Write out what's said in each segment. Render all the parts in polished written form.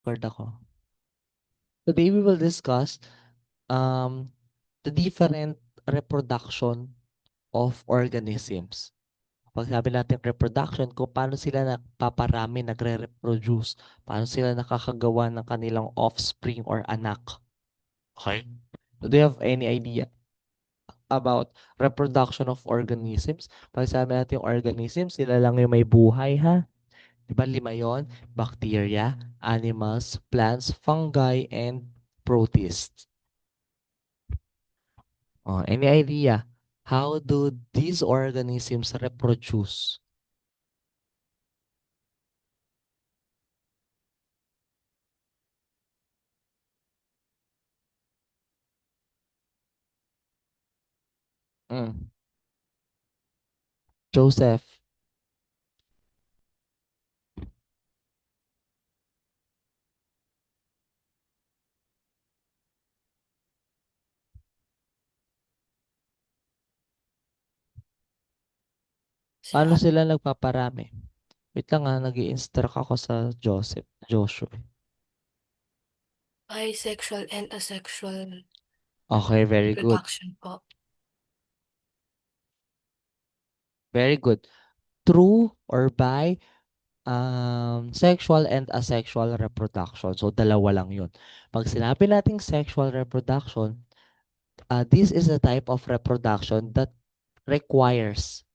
Record ako. Today we will discuss um, the different reproduction of organisms. Pag sabi natin reproduction, kung paano sila nagpaparami, nagre-reproduce, paano sila nakakagawa ng kanilang offspring or anak. Okay? So do you have any idea about reproduction of organisms? Pag sabi natin yung organisms, sila lang yung may buhay ha. Diba 5 yon? Bacteria, animals, plants, fungi, and protists. Oh, any idea? How do these organisms reproduce? Mm. Joseph, paano Sila sila nagpaparami? Wait lang nag instruct ako sa Joshua. bisexual and asexual Okay, very good. reproduction po. Very good. True or by sexual and asexual reproduction. So, dalawa lang yun. Pag sinabi nating sexual reproduction, this is a type of reproduction that requires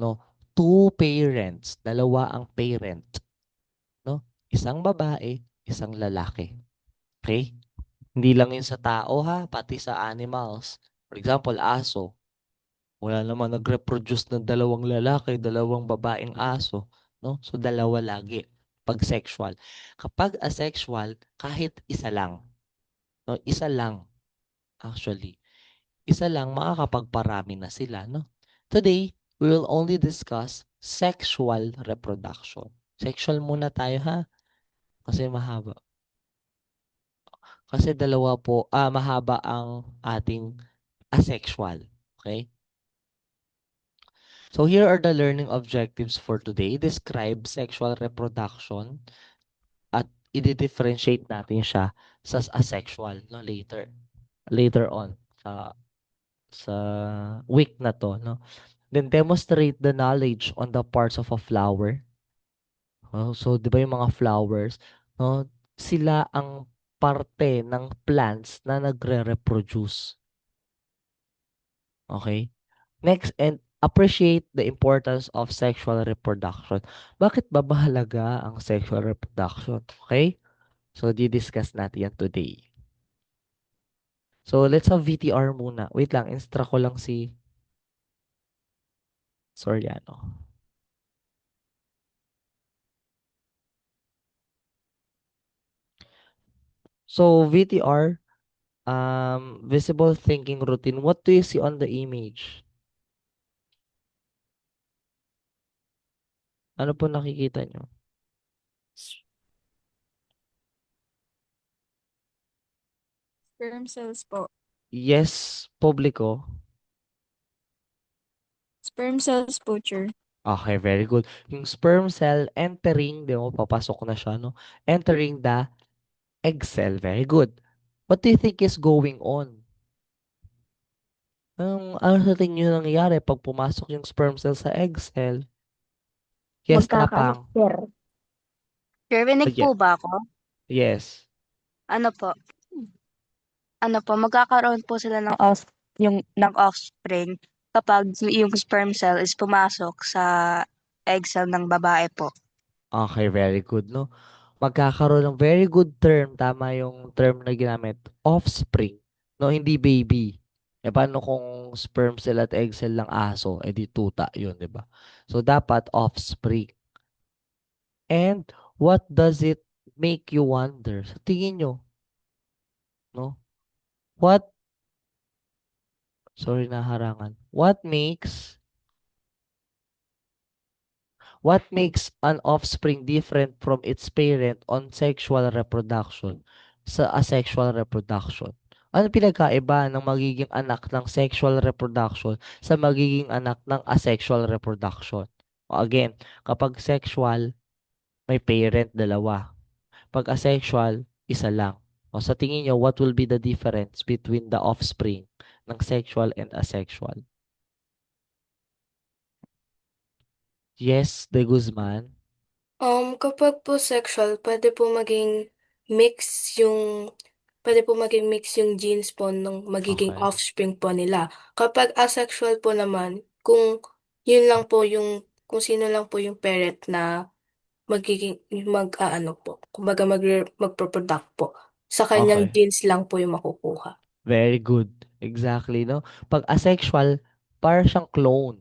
no two parents, dalawa ang parent, no? Isang babae, isang lalaki. Okay? Hindi lang 'yun sa tao ha, pati sa animals. For example, aso. Wala naman nag-reproduce ng dalawang lalaki, dalawang babaeng aso, no? So dalawa lagi pag sexual. Kapag asexual, kahit isa lang, no? Isa lang actually. Isa lang makakapagparami na sila, no? Today, we will only discuss sexual reproduction. Sexual muna tayo ha, kasi mahaba. Kasi mahaba ang ating asexual. Okay? So here are the learning objectives for today. Describe sexual reproduction at i-differentiate natin siya sa asexual no later on sa week na to no. Then demonstrate the knowledge on the parts of a flower. Oh, so 'di ba yung mga flowers no, sila ang parte ng plants na nagre-reproduce. Okay? Next, and appreciate the importance of sexual reproduction. Bakit ba mahalaga ang sexual reproduction? Okay? So, di-discuss natin yan today. So, let's have VTR muna. Wait lang, instruct ko lang si Soriano. So, VTR, visible thinking routine. What do you see on the image? Ano po nakikita nyo? Sperm cells po. Yes, publiko. Sperm cells po, sir. Okay, very good. Yung sperm cell entering, di mo, papasok na siya, no? Entering the egg cell. Very good. What do you think is going on? Ano sa tingin nyo nangyayari pag pumasok yung sperm cell sa egg cell? Yes, Magkakaroon, Tapang. sir. Rinig po Yeah. ba ako? Yes. Ano po? Ano po, magkakaroon po sila ng offspring kapag yung sperm cell is pumasok sa egg cell ng babae po. Okay, very good, no? Magkakaroon ng very good term. Tama yung term na ginamit. Offspring. No, hindi baby. E paano kung sperm cell at egg cell ng aso? E di tuta yun, di ba? So, dapat offspring. And what does it make you wonder? Sa tingin nyo, no? What, sorry naharangan. What makes an offspring different from its parent on sexual reproduction sa asexual reproduction? Ano pinagkaiba ng magiging anak ng sexual reproduction sa magiging anak ng asexual reproduction? O again, kapag sexual, may parent dalawa. Pag asexual, isa lang. O sa tingin nyo, what will be the difference between the offspring ng sexual and asexual? Yes, De Guzman. Kapag po sexual, pwede po maging mix yung genes po ng magiging Okay. offspring po nila. Kapag asexual po naman, kung sino lang po yung parent na kumbaga magpo-product po. Sa kanyang Okay. genes lang po yung makukuha. Very good. Exactly, no? Pag asexual, para siyang clone.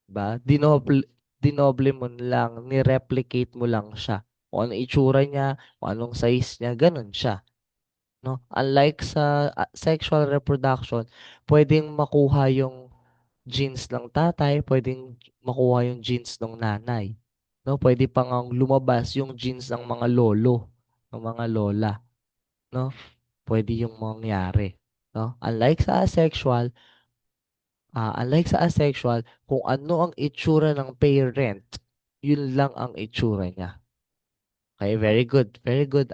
Ba? Dinoble mo lang, ni-replicate mo lang siya. Kung ano itsura niya, kung anong size niya, ganun siya. No? Unlike sa sexual reproduction, pwedeng makuha yung genes ng tatay, pwedeng makuha yung genes ng nanay. No? Pwede pa ngang lumabas yung genes ng mga lolo, ng mga lola. No? Pwede yung mangyari. No? Unlike sa asexual, kung ano ang itsura ng parent, yun lang ang itsura niya. Okay, very good. Very good,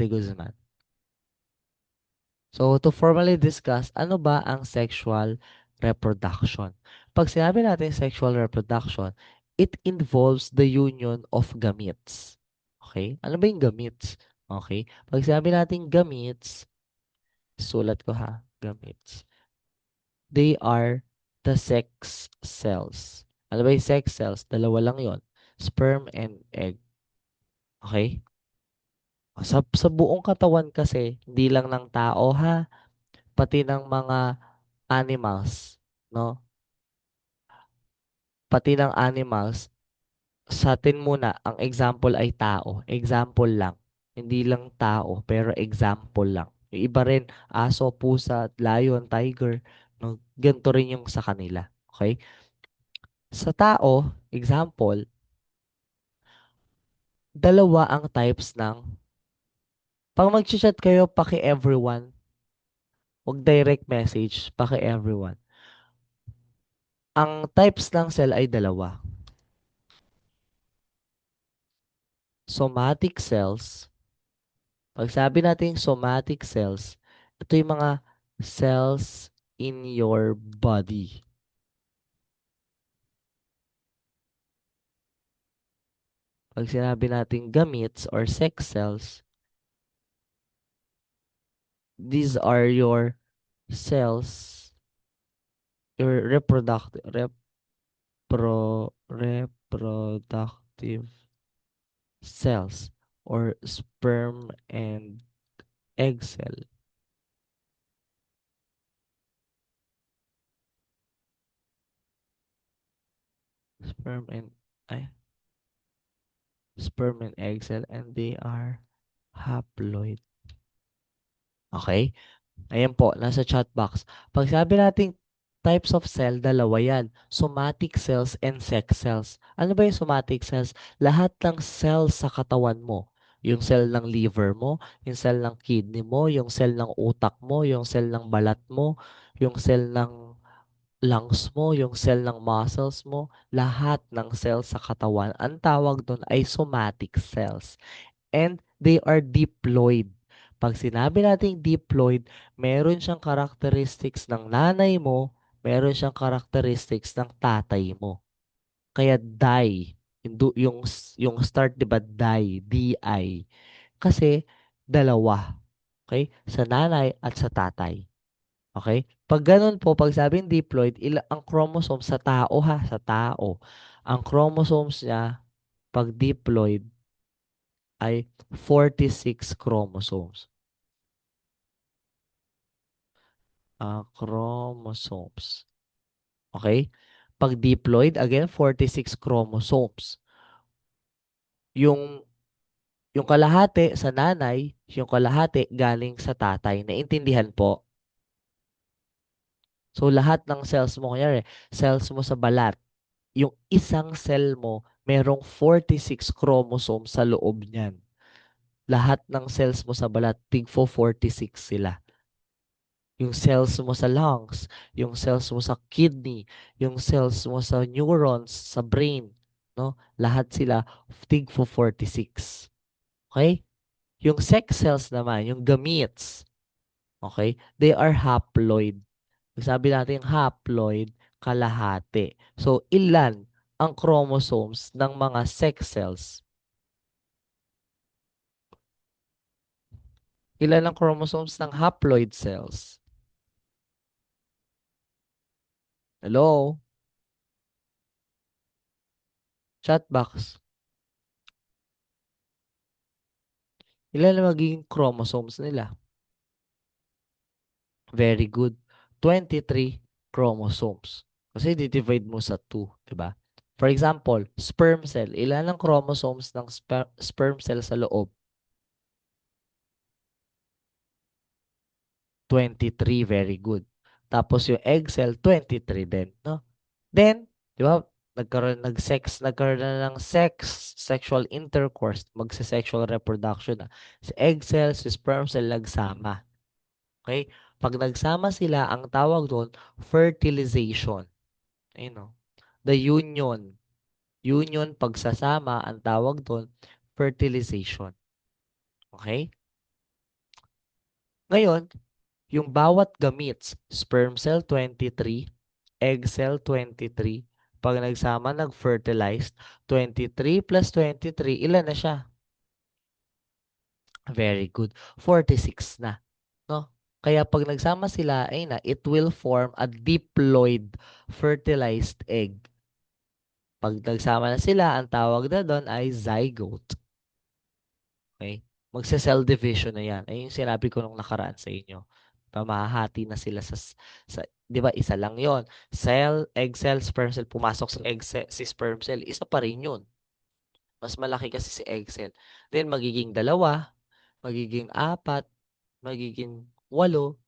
De Guzman. So, to formally discuss, ano ba ang sexual reproduction? Pag sinabi natin sexual reproduction, it involves the union of gametes. Okay? Ano ba yung gametes? Okay? Pag sinabi natin gametes, sulat ko ha, gametes. They are the sex cells. Ano ba yung sex cells? Dalawa lang yon, sperm and egg. Okay? Sa buong katawan kasi, hindi lang ng tao ha, pati ng mga animals, no? Pati ng animals, sa atin muna, ang example ay tao. Example lang. Hindi lang tao, pero example lang. Yung iba rin, aso, pusa, lion, tiger, no? Ganito rin yung sa kanila. Okay? Sa tao, example, dalawa ang types ng, pag mag-chat kayo, paki-everyone, wag direct message, paki-everyone. Ang types ng cell ay dalawa. Somatic cells. Pag sabi natin somatic cells, ito yung mga cells in your body. Pag sinabi natin gametes or sex cells, these are your cells, your reproductive cells or sperm and egg cell. Sperm and ay, sperm and egg cell, and they are haploid. Okay? Ayan po, nasa chat box. Pag sabi nating types of cell, dalawa yan. Somatic cells and sex cells. Ano ba yung somatic cells? Lahat ng cells sa katawan mo. Yung cell ng liver mo, yung cell ng kidney mo, yung cell ng utak mo, yung cell ng balat mo, yung cell ng lungs mo, yung cell ng muscles mo, lahat ng cells sa katawan. Ang tawag doon ay somatic cells. And they are diploid. Pag sinabi nating diploid, meron siyang characteristics ng nanay mo, meron siyang characteristics ng tatay mo. Kaya di, yung start, di ba, di, kasi dalawa. Okay? Sa nanay at sa tatay. Okay? Pag ganun po, pag sabing diploid, ang chromosome sa tao ha, sa tao. Ang chromosomes niya, pag diploid, ay 46 chromosomes. Chromosomes. Okay? Pag diploid, again, 46 chromosomes. Yung, yung kalahati sa nanay, yung kalahati galing sa tatay. Naintindihan po? So, lahat ng cells mo, kunyari, cells mo sa balat, yung isang cell mo, merong 46 chromosomes sa loob niyan. Lahat ng cells mo sa balat, tig 46 sila. Yung cells mo sa lungs, yung cells mo sa kidney, yung cells mo sa neurons, sa brain, no? Lahat sila tig 46. Okay? Yung sex cells naman, yung gametes, okay, they are haploid. Pag sabi natin haploid, kalahati. So, ilan ang chromosomes ng mga sex cells? Ilan ang chromosomes ng haploid cells? Hello? Chat box. Ilan ang magiging chromosomes nila? Very good. 23 chromosomes. Kasi di-divide mo sa 2, di ba? For example, sperm cell. Ilan ang chromosomes ng sperm cell sa loob? 23, very good. Tapos yung egg cell, 23 din, no? Then, di ba, nagkaroon na ng sexual intercourse, magsa-sexual reproduction na. Si egg cell, si sperm cell nagsama. Okay? Pag nagsama sila, ang tawag doon, fertilization. Ayun, no? The union. Union, pagsasama, ang tawag doon, fertilization. Okay? Ngayon, yung bawat gametes, sperm cell 23, egg cell 23, pag nagsama, nag-fertilize, 23 plus 23, ilan na siya? Very good. 46 na. No? Kaya pag nagsama sila, ay na, it will form a diploid fertilized egg. Pag nagsama na sila, ang tawag na doon ay zygote. Okay? Magsa-cell division na yan. Ay yung sinabi ko nung nakaraan sa inyo. Pamahati na sila sa 'di ba isa lang yon. Cell, egg cell, sperm cell, pumasok sa egg cell, si sperm cell, isa pa rin yun. Mas malaki kasi si egg cell. Then magiging 2, magiging 4, magiging 8,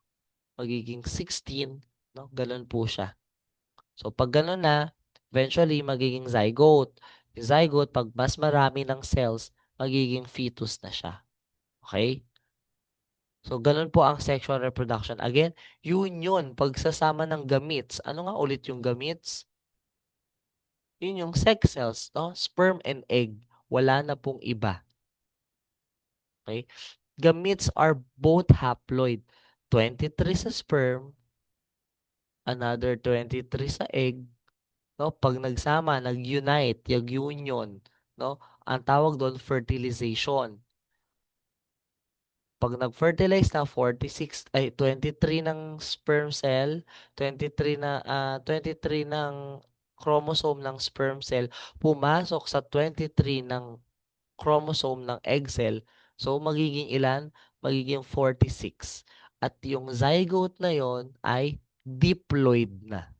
magiging 16, no? Ganun po siya. So pag ganun na, eventually magiging zygote. Yung zygote, pag mas marami ng cells, magiging fetus na siya. Okay? So, ganun po ang sexual reproduction. Again, union, pagsasama ng gametes. Ano nga ulit yung gametes? Yun yung sex cells, no? Sperm and egg. Wala na pong iba. Okay? Gametes are both haploid. 23 sa sperm, another 23 sa egg, no? Pag nagsama, nag-unite, yung union, no? Ang tawag doon, fertilization. Pag nag-fertilize na 46 ay 23 ng sperm cell, 23 ng chromosome ng sperm cell pumasok sa 23 ng chromosome ng egg cell. So magiging ilan? Magiging 46. At yung zygote na yon ay diploid na.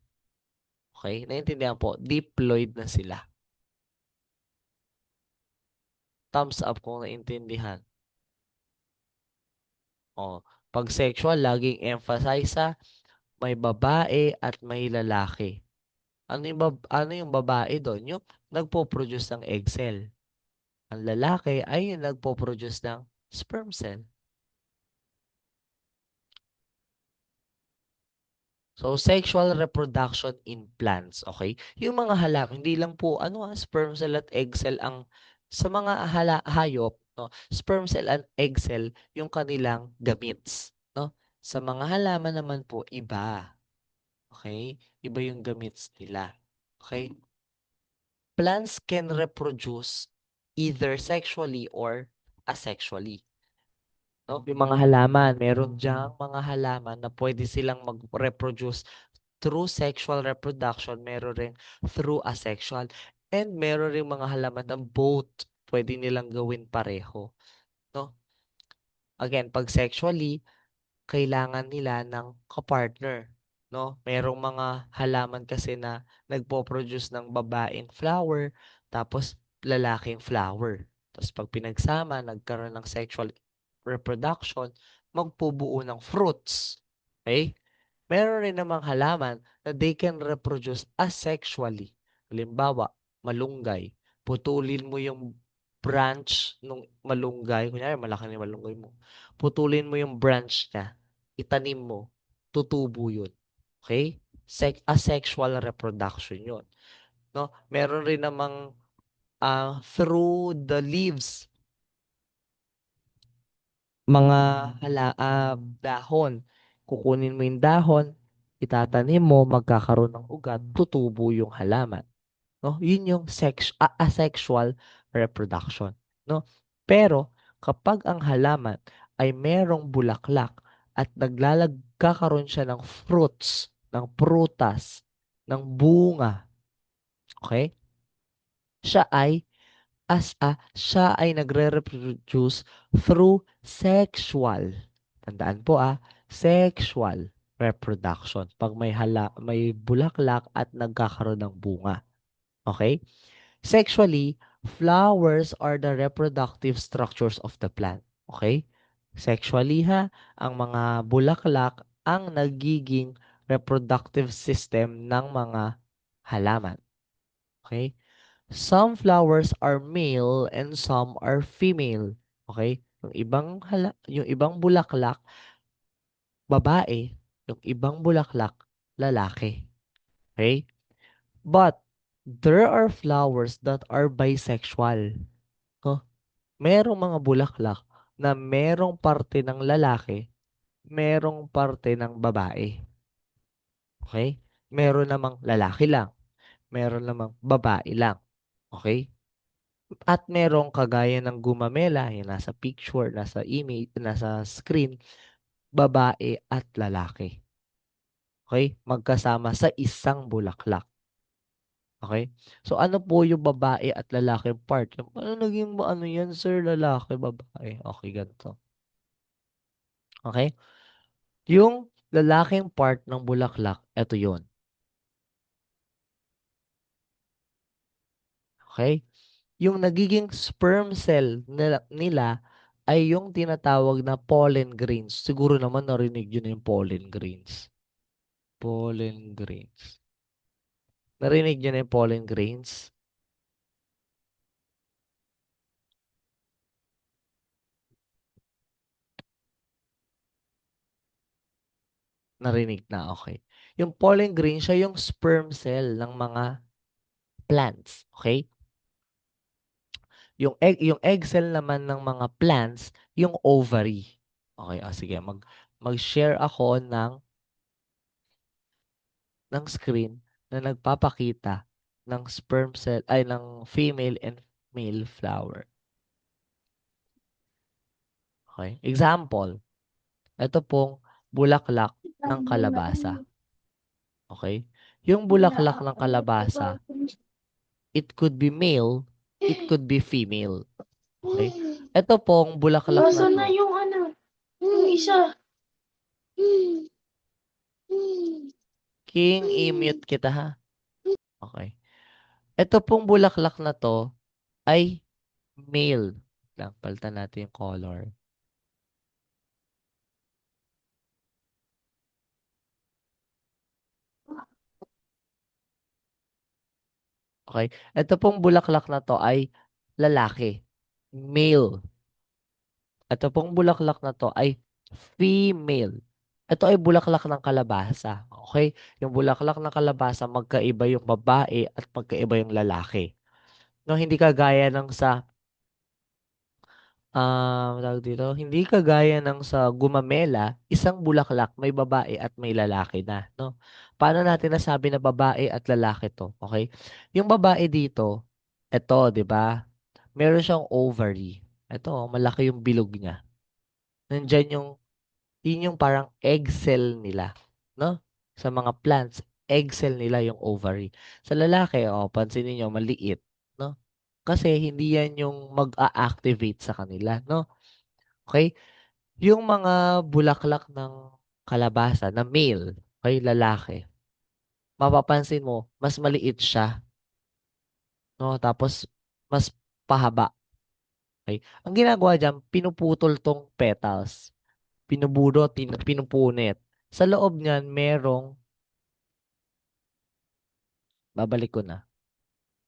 Okay? Naintindihan po? Diploid na sila. Thumbs up kung naintindihan. Oh, pag sexual, laging emphasize sa may babae at may lalaki. Ano yung babae doon? Yung nagpo-produce ng egg cell. Ang lalaki ay yung nagpo-produce ng sperm cell. So, sexual reproduction in plants, okay? Yung mga halaman, hindi lang po, sperm cell at egg cell ang, sa mga hayop, no? Sperm cell and egg cell, yung kanilang gametes, no? Sa mga halaman naman po, iba. Okay? Iba yung gametes nila. Okay? Plants can reproduce either sexually or asexually. No? Yung mga halaman, meron diyang mga halaman na pwede silang mag-reproduce through sexual reproduction, meron rin through asexual, and meron rin mga halaman na both pwede nilang gawin pareho. No? Again, pag sexually, kailangan nila ng kapartner, no? Merong mga halaman kasi na nagpo-produce ng babaeng flower, tapos lalaking flower. Tapos pag pinagsama, nagkaroon ng sexual reproduction, magpubuo ng fruits. Okay? Meron rin namang halaman na they can reproduce asexually. Halimbawa, malunggay. Putulin mo yung branch ng malunggay. Kunyari, malaki na yung malunggay mo. Putulin mo yung branch niya. Itanim mo. Tutubo yun. Okay? Asexual reproduction yun. No? Meron rin namang through the leaves mga dahon. Kukunin mo yung dahon, itatanim mo, magkakaroon ng ugat, tutubo yung halaman. No? Yun yung asexual reproduction. No? Pero kapag ang halaman ay merong bulaklak at kakaroon siya ng fruits, ng prutas, ng bunga, okay? Siya ay siya ay nagre-reproduce through sexual. Tandaan po sexual reproduction. Pag may bulaklak at nagkakaroon ng bunga. Okay? Sexually, flowers are the reproductive structures of the plant. Okay? Sexually ang mga bulaklak ang nagiging reproductive system ng mga halaman. Okay? Some flowers are male and some are female. Okay? Yung ibang bulaklak babae, yung ibang bulaklak lalaki. Okay? But there are flowers that are bisexual. No? Merong mga bulaklak na merong parte ng lalaki, merong parte ng babae. Okay? Meron namang lalaki lang, meron namang babae lang. Okay? At merong kagaya ng gumamela, yung nasa picture, nasa image, nasa screen, babae at lalaki. Okay? Magkasama sa isang bulaklak. Okay? So ano po yung babae at lalaki part? Ano naging ano yan, sir? Lalaki, babae. Okay, ganito. Okay? Yung lalaking part ng bulaklak, ito yun. Okay? Yung nagiging sperm cell nila ay yung tinatawag na pollen grains. Siguro naman narinig yun yung pollen grains. Pollen grains. Narinig yun yung pollen grains? Narinig na, okay. Yung pollen grain, siya yung sperm cell ng mga plants, okay? Yung egg cell naman ng mga plants, yung ovary. Okay, sige, mag-share ako ng screen na nagpapakita ng sperm cell ay ng female and male flower. Okay? Example, ito pong bulaklak ng kalabasa. Okay? Yung bulaklak ng kalabasa, it could be male, it could be female. Okay? Ito pong bulaklak na Nasaan na to. yung yung isa? King, i-mute kita ha. Okay. Ito pong bulaklak na to ay male. Lang, palitan natin yung color. Okay? Ito pong bulaklak na to ay lalaki. Male. Ito pong bulaklak na to ay female. Ito ay bulaklak ng kalabasa. Okay? Yung bulaklak ng kalabasa, magkaiba yung babae at magkaiba yung lalaki. No, hindi kagaya ng sa tawag dito, hindi kagaya ng sa gumamela, isang bulaklak may babae at may lalaki na, no? Paano natin nasabi na babae at lalaki to? Okay? Yung babae dito, eto, 'di ba? Meron siyang ovary. Ito, malaki yung bilog niya. Nandiyan yun yung parang egg cell nila, no? Sa mga plants, egg cell nila yung ovary. Sa lalaki, pansinin niyo maliit, no? Kasi hindi yan yung mag-a-activate sa kanila, no? Okay? Yung mga bulaklak ng kalabasa na male, okay, lalaki, mapapansin mo, mas maliit siya, no? Tapos, mas pahaba. Okay? Ang ginagawa diyan, pinuputol tong petals. Pinubudot, pinupunit. Sa loob niyan, babalik ko na,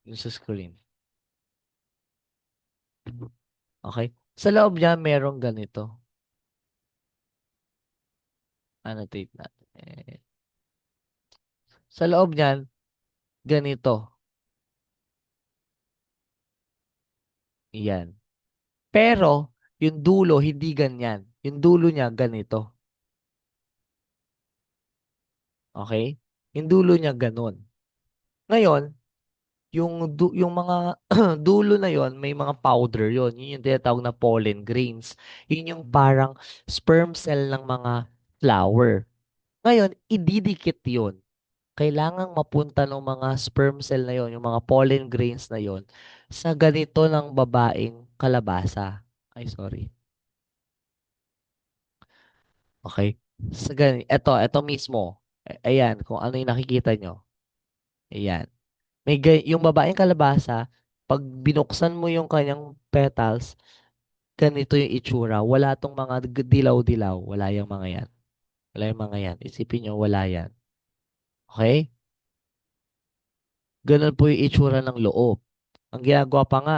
yung sa screen. Okay? Sa loob niya, merong ganito. Annotate natin. Sa loob niyan, ganito. Yan. Pero, Yung dulo, hindi ganyan. Yung dulo niya, ganito. Okay? Yung dulo niya, ganun. Ngayon, yung mga dulo na yon may mga powder yon. Yun yung tinatawag na pollen grains. Yun yung parang sperm cell ng mga flower. Ngayon, ididikit yun. Kailangang mapunta ng mga sperm cell na yon, yung mga pollen grains na yon, sa ganito ng babaeng kalabasa. Ay, sorry. Okay? Ito mismo. Ayan, kung ano yung nakikita nyo. Ayan. Yung babaeng kalabasa, pag binuksan mo yung kanyang petals, ganito yung itsura. Wala tong mga dilaw-dilaw. Wala yung mga yan. Wala yung mga yan. Isipin nyo, wala yan. Okay? Ganun po yung itsura ng loob. Ang ginagawa pa nga,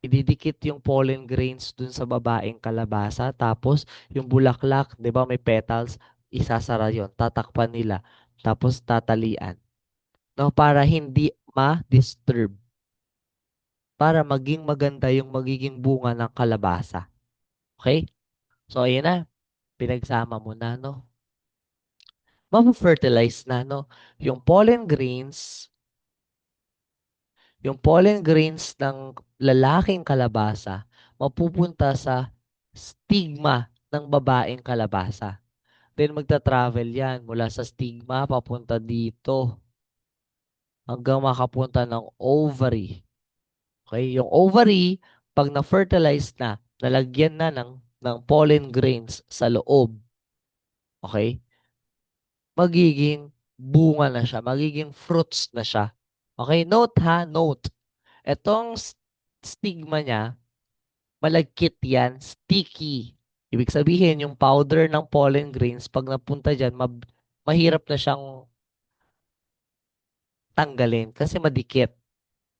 ididikit yung pollen grains dun sa babaeng kalabasa. Tapos, yung bulaklak, di ba may petals, isasara yon, tatakpan nila. Tapos, tatalian. No, para hindi ma-disturb. Para maging maganda yung magiging bunga ng kalabasa. Okay? So, ayun na. Pinagsama mo na, no? Ma-fertilize na, no? Yung pollen grains, yung pollen grains ng lalaking kalabasa, mapupunta sa stigma ng babaeng kalabasa. Then magta-travel yan mula sa stigma papunta dito hanggang makapunta ng ovary. Okay? Yung ovary, pag na-fertilize na, nalagyan na ng pollen grains sa loob, okay? Magiging bunga na siya, magiging fruits na siya. Okay? Note ha, note. Etong stigma niya, malagkit yan, sticky. Ibig sabihin, yung powder ng pollen grains, pag napunta dyan, mahirap na siyang tanggalin kasi madikit.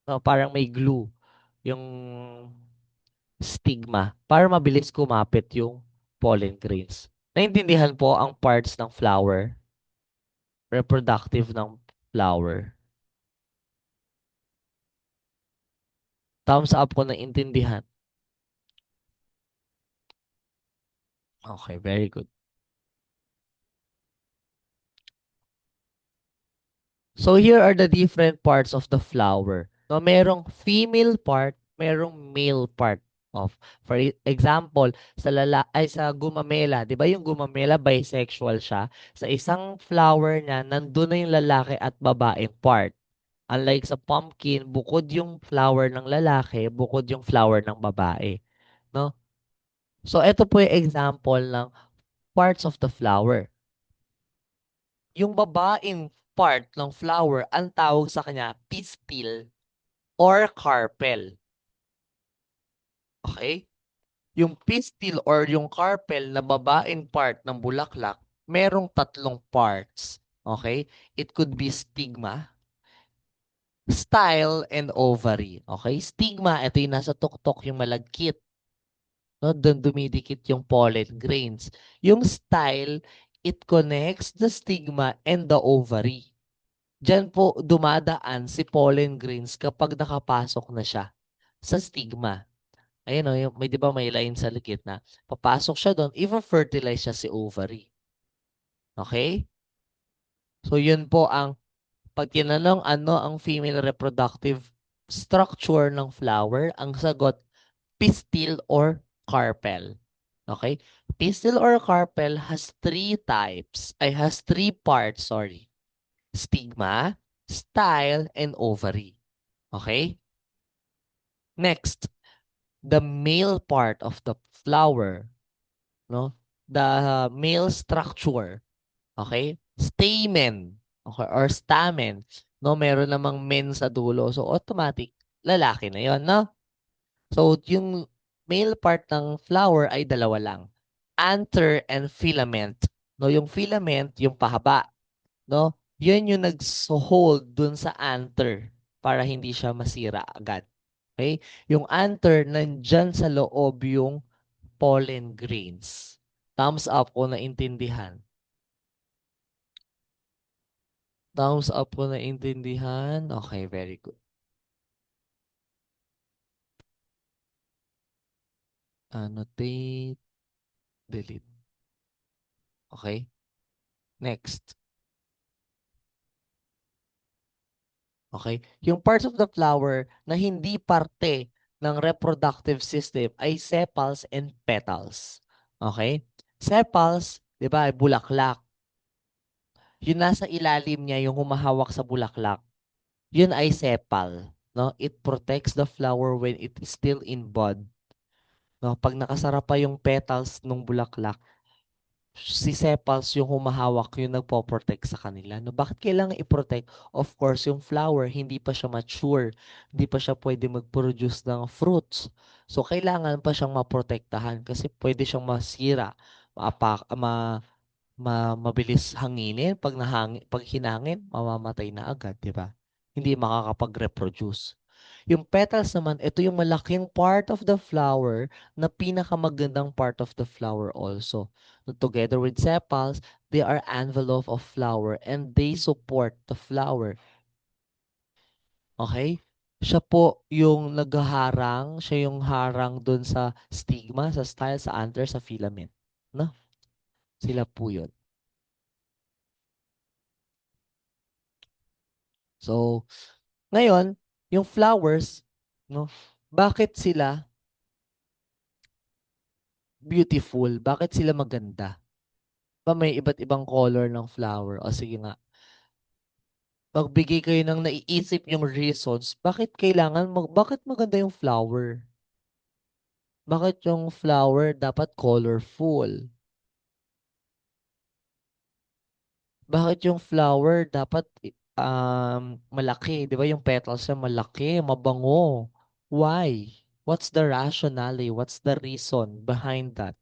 No? Parang may glue yung stigma para mabilis kumapit yung pollen grains. Naintindihan po ang parts ng flower, reproductive ng flower. Thumbs up ko na intindihan. Okay, very good. So here are the different parts of the flower. No, merong female part, merong male part of. For example, sa gumamela, 'di ba yung gumamela bisexual siya? Sa isang flower niya, nandun na yung lalaki at babaeng part. Unlike sa pumpkin, bukod yung flower ng lalaki, bukod yung flower ng babae, no? So ito po yung example ng parts of the flower. Yung babaeng part ng flower, ang tawag sa kanya pistil or carpel. Okay? Yung pistil or yung carpel na babaeng part ng bulaklak, merong tatlong parts. Okay? It could be stigma, style, and ovary. Okay? Stigma, ito yung nasa tuktok, yung malagkit. No? Doon dumidikit yung pollen grains. Yung style, it connects the stigma and the ovary. Diyan po dumadaan si pollen grains kapag nakapasok na siya sa stigma. Ayun o, may, di ba may line sa likit na papasok siya doon, even fertilize siya si ovary. Okay? So yun po ang pag tinanong ano ang female reproductive structure ng flower, ang sagot, pistil or carpel. Okay? Pistil or carpel has three parts, sorry. Stigma, style, and ovary. Okay? Next, the male part of the flower, no? The male structure, okay? Stamen, okay, or stamen, no? Meron namang men sa dulo. So automatic lalaki na 'yon, no? So yung male part ng flower ay dalawa lang. Anther and filament. No, yung filament, yung pahaba, no? Yun yung nag-hold dun sa anther para hindi siya masira agad. Okay? Yung anther, nandyan sa loob yung pollen grains. Thumbs up kung naintindihan. Thumbs up kung naintindihan. Okay, very good. Annotate, delete. Okay? Next. Okay? Yung parts of the flower na hindi parte ng reproductive system ay sepals and petals. Okay? Sepals, 'di ba, ay bulaklak. Yung nasa ilalim niya, yung humahawak sa bulaklak, yun ay sepal. No? It protects the flower when it is still in bud. No? Pag nakasara pa yung petals ng bulaklak, si sepals yung humahawak, yung nagpo-protect sa kanila. No, bakit kailangan i-protect? Of course, yung flower, hindi pa siya mature. Hindi pa siya pwede mag-produce ng fruits. So, kailangan pa siyang maprotektahan kasi pwede siyang masira, mabilis hanginin. Pag hinangin, mamamatay na agad, di ba? Hindi makakapag-reproduce. Yung petals naman, ito yung malaking part of the flower na pinakamagandang part of the flower also. Together with sepals, they are envelope of flower and they support the flower. Okay? Siya po yung naghaharang, siya yung harang dun sa stigma, sa style, sa anther, sa filament. No? Sila po yun. So, ngayon, yung flowers, no? Bakit sila beautiful? Bakit sila maganda? Ba may iba't ibang color ng flower? O sige nga, magbigay kayo ng naiisip yung reasons, bakit maganda yung flower? Bakit yung flower dapat colorful? Bakit yung flower dapat malaki? Di ba yung petals niya malaki, mabango? Why? What's the rationale? What's the reason behind that?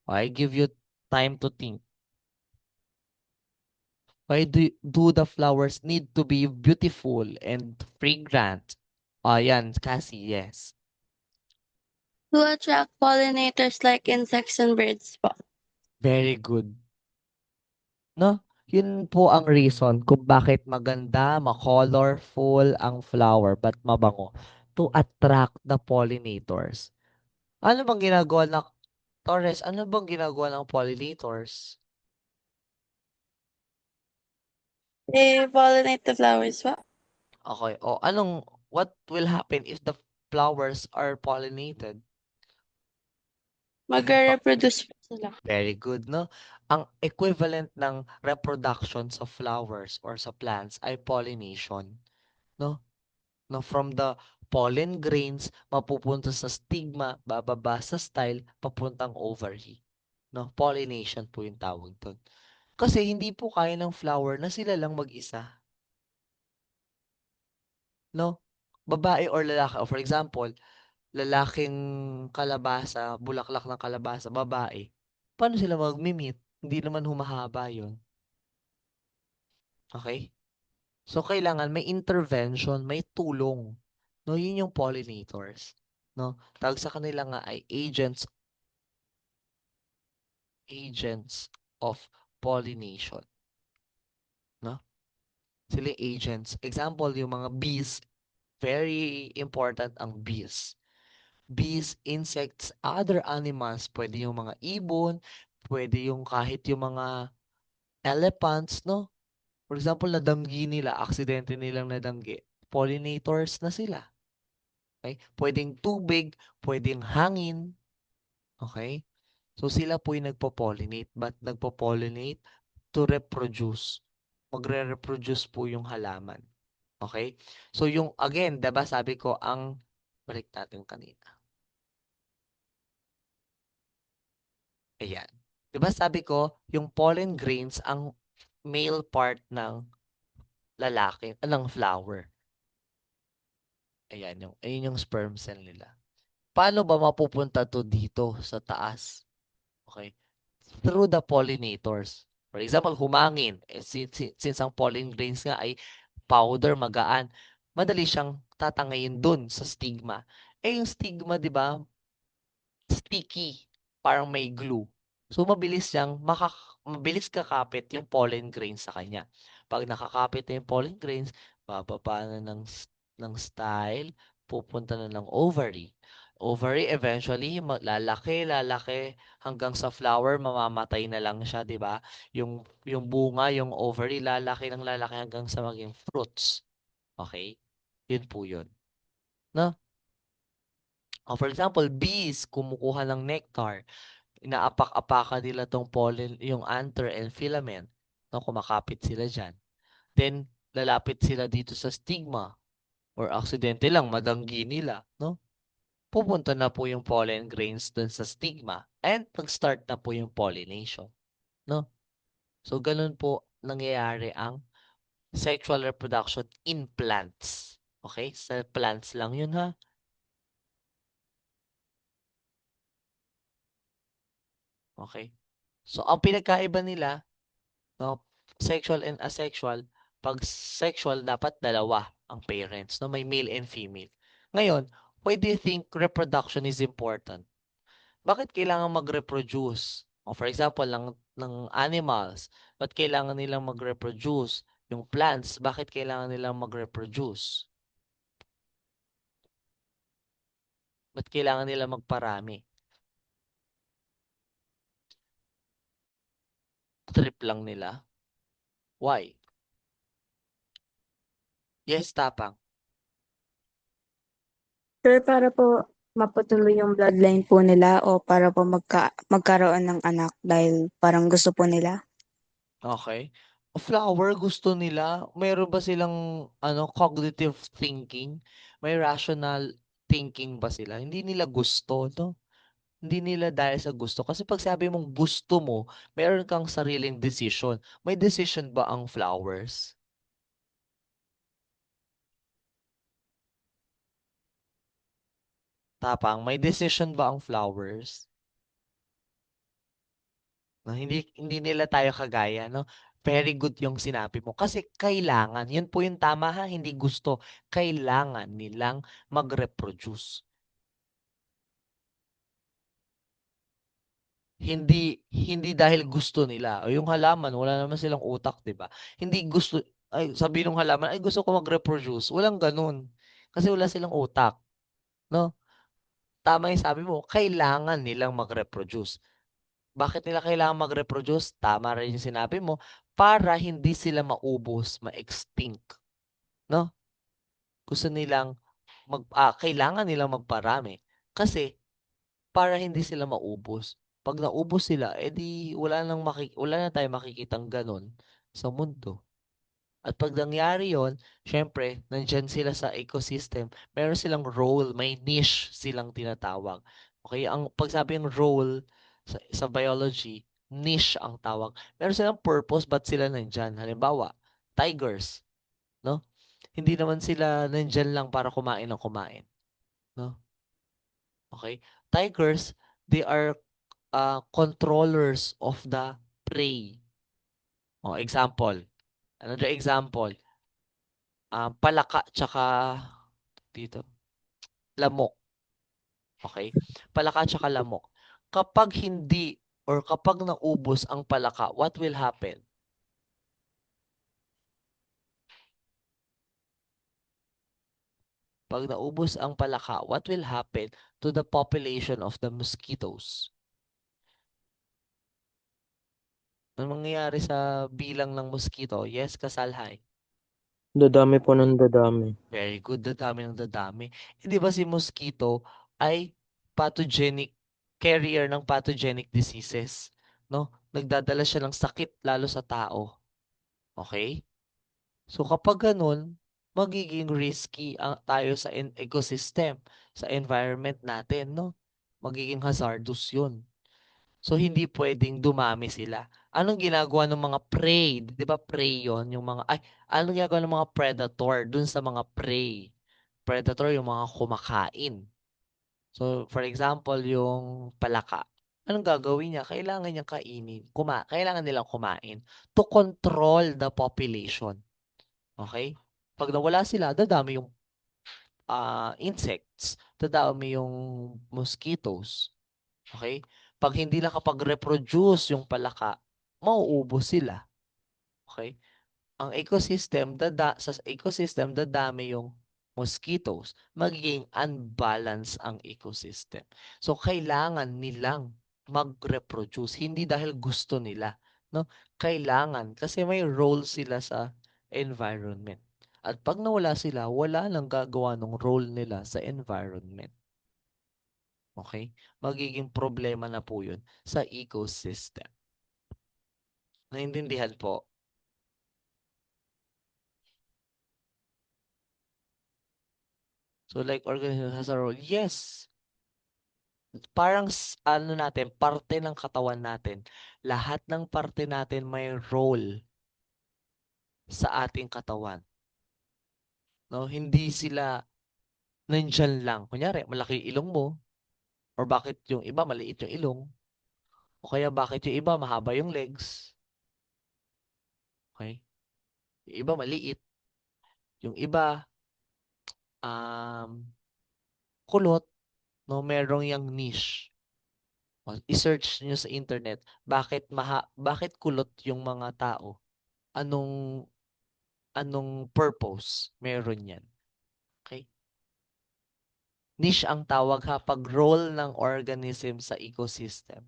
I give you time to think. Why do the flowers need to be beautiful and fragrant? Yan, Cassie, yes. To attract pollinators like insects and birds po. Very good. No? Yun po ang reason kung bakit maganda, ma-colorful ang flower, but mabango. To attract the pollinators. Ano bang ginagawa ng Torres, ano bang ginagawa ng pollinators? They pollinate the flowers po. Okay. O what will happen if the flowers are pollinated? Mag-reproduce po sila. Very good, no? Ang equivalent ng reproduction sa flowers or sa plants ay pollination, no? No, from the pollen grains mapupunta sa stigma, bababa sa style, papuntang ovary. No, pollination po yung tawag doon. Kasi hindi po kaya ng flower na sila lang mag-isa, no? Babae or lalaki, or for example, lalaking kalabasa, bulaklak ng kalabasa, babae. Paano sila magmi-meet? Hindi naman humahaba 'yon. Okay? So, kailangan may intervention, may tulong. No, yun yung pollinators. No? Tawag sa kanila nga ay agents of pollination. No? Sila yung agents. Example, yung mga bees, very important ang bees. Bees, insects, other animals, pwede yung mga ibon, pwede yung kahit yung mga elephants, no? For example, nadanggi nila, aksidente nilang nadanggi. Pollinators na sila. Okay? Pwedeng tubig, pwedeng hangin. Okay? So sila po yung nagpo-pollinate. But nagpo-pollinate to reproduce. Magre-reproduce po yung halaman. Okay? So yung, again, diba sabi ko, balik natin kanina. Ayan. Diba sabi ko, yung pollen grains, ang male part ng lalaki, ng flower. Ayun yung sperm cell nila. Paano ba mapupunta to dito sa taas? Okay? Through the pollinators. For example, humangin. Since ang pollen grains nga ay powder, magaan, madali siyang tatangayin dun sa stigma. Yung stigma, di ba, sticky, parang may glue. So, mabilis kakapit yung pollen grains sa kanya. Pag nakakapit na yung pollen grains, bababa na ng style, pupunta na ng ovary. Ovary eventually lalaki hanggang sa flower mamamatay na lang siya, 'di ba? Yung bunga, yung ovary lalaki ng lalaki hanggang sa maging fruits. Okay? Yun po yun. No? O for example, bees kumukuha ng nectar. Inaapak-apakan nila tong pollen, yung anther and filament. No, kumakapit sila diyan. Then lalapit sila dito sa stigma or aksidente lang madanggi nila, no? Pupunta na po yung pollen grains dun sa stigma and mag-start na po yung pollination, no? So ganun po nangyayari ang sexual reproduction in plants. Okay? Sa plants lang yun ha. Okay? So ang pinagkaiba nila, no, sexual and asexual, pag sexual dapat dalawa ang parents, no? May male and female. Ngayon, why do you think reproduction is important? Bakit kailangan mag-reproduce? O for example, ng animals, ba't kailangan nilang mag-reproduce? Yung plants, bakit kailangan nilang mag-reproduce? Ba't kailangan nila magparami? Trip lang nila? Why? Yes, Tapang. Sir, para po mapatuloy yung bloodline po nila o para po magkaroon ng anak dahil parang gusto po nila. Okay. Flower, gusto nila? Meron ba silang cognitive thinking? May rational thinking ba sila? Hindi nila gusto, no? Hindi nila dahil sa gusto. Kasi pag sabi mong gusto mo, meron kang sariling decision. May decision ba ang flowers? Tapang, may decision ba ang flowers? Na hindi nila tayo kagaya, no? Very good yung sinabi mo. Kasi kailangan, yun po yung tama ha, hindi gusto. Kailangan nilang mag-reproduce. Hindi dahil gusto nila. O yung halaman, wala naman silang utak, 'di ba? Hindi gusto ay sabi nung halaman, ay gusto ko mag-reproduce. Walang ganoon. Kasi wala silang utak, no? Tama yung sabi mo, kailangan nilang mag-reproduce. Bakit nila kailangan mag-reproduce? Tama rin yung sinabi mo, para hindi sila maubos, ma-extinct, no? Gusto nilang kailangan nilang magparami kasi para hindi sila maubos. 'Pag naubos sila, edi wala na tayong makikitang gano'n sa mundo. At 'pag nangyari 'yon, siyempre nandiyan sila sa ecosystem, meron silang role, may niche silang tinatawag. Okay, ang 'pag sabing role sa biology, niche ang tawag. Meron silang purpose ba't sila nandiyan. Halimbawa, tigers, 'no? Hindi naman sila nandiyan lang para kumain ng kumain, 'no? Okay? Tigers, they are controllers of the prey. Oh, example. Another example. Palaka tsaka dito, lamok. Okay? Palaka tsaka lamok. Kapag hindi or kapag naubos ang palaka, what will happen? Pag naubos ang palaka, what will happen to the population of the mosquitoes? Ano mangyayari sa bilang ng mosquito? Yes, Kasalhay. Dadami po ng dadami. Very good, dadami ng dadami. Eh, di ba si mosquito ay pathogenic, carrier ng pathogenic diseases, no? Nagdadala siya ng sakit lalo sa tao. Okay? So kapag ganun, magiging risky tayo sa ecosystem, sa environment natin, no? Magiging hazardous 'yun. So hindi pwedeng dumami sila. Anong ginagawa ng mga prey? 'Di ba prey 'yon, yung mga anong ginagawa ng mga predator dun sa mga prey? Predator yung mga kumakain. So for example, yung palaka. Anong gagawin niya? Kailangan niyang kainin. Kailangan nilang kumain to control the population. Okay? Pag nawala sila, dadami yung insects, dadami yung mosquitoes. Okay? Pag hindi nakapag-reproduce yung palaka, mauubos sila. Okay? Ang ecosystem, sa ecosystem, dadami yung mosquitoes, magiging unbalanced ang ecosystem. So, kailangan nilang mag-reproduce, hindi dahil gusto nila, no? Kailangan, kasi may role sila sa environment. At pag nawala sila, wala nang gagawa ng role nila sa environment. Okay? Magiging problema na po yun sa ecosystem. Naintindihan po? So like organism has a role. Yes. Parang ano natin, parte ng katawan natin. Lahat ng parte natin may role sa ating katawan. No, hindi sila nandyan lang. Kunyari, malaki yung ilong mo, or bakit yung iba maliit yung ilong, o kaya bakit yung iba mahaba yung legs. Okay? Yung iba maliit, yung iba kulot, no, merong yung niche. I-search nyo sa internet, bakit kulot yung mga tao? Anong purpose meron yan? Okay? Niche ang tawag ha, pag role ng organism sa ecosystem.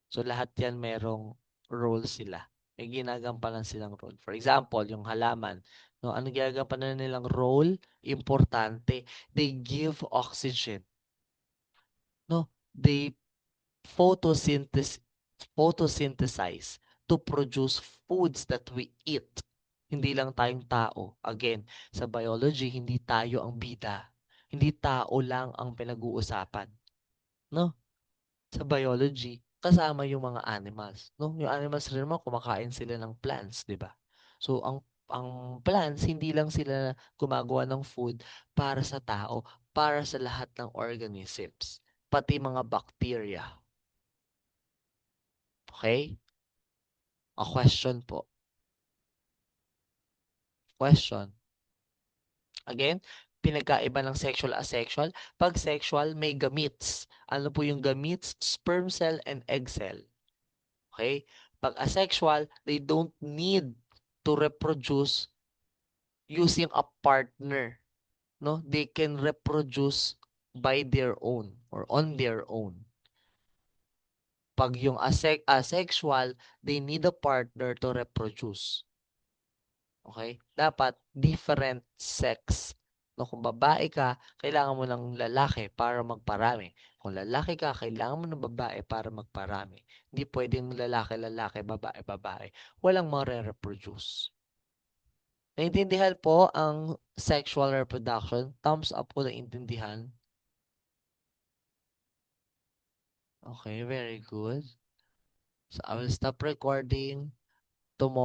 So lahat yan merong role sila. May ginagampanan silang role. For example, yung halaman. No, ano ginagampanan nilang role? Importante. They give oxygen. No, they photosynthesize to produce foods that we eat. Hindi lang tayong tao. Again, sa biology, hindi tayo ang bida. Hindi tao lang ang pinag-uusapan. No? Sa biology, kasama yung mga animals. No? Yung animals rin naman, kumakain sila ng plants, di ba? So, ang plants, hindi lang sila gumagawa ng food para sa tao, para sa lahat ng organisms. Pati mga bacteria. Okay? A question po. Question. Again, pinagkaiba ng sexual asexual. Pag sexual, may gametes. Ano po yung gametes? Sperm cell and egg cell. Okay? Pag asexual, they don't need to reproduce using a partner. No? They can reproduce by their own or on their own. Pag yung asexual, they need a partner to reproduce. Okay? Dapat different sex. No, kung babae ka, kailangan mo ng lalaki para magparami. Kung lalaki ka, kailangan mo ng babae para magparami. Hindi pwedeng lalaki-lalaki, babae-babae. Walang mare-reproduce. Naintindihan po ang sexual reproduction? Thumbs up po na intindihan. Okay, very good. So I will stop recording tomorrow.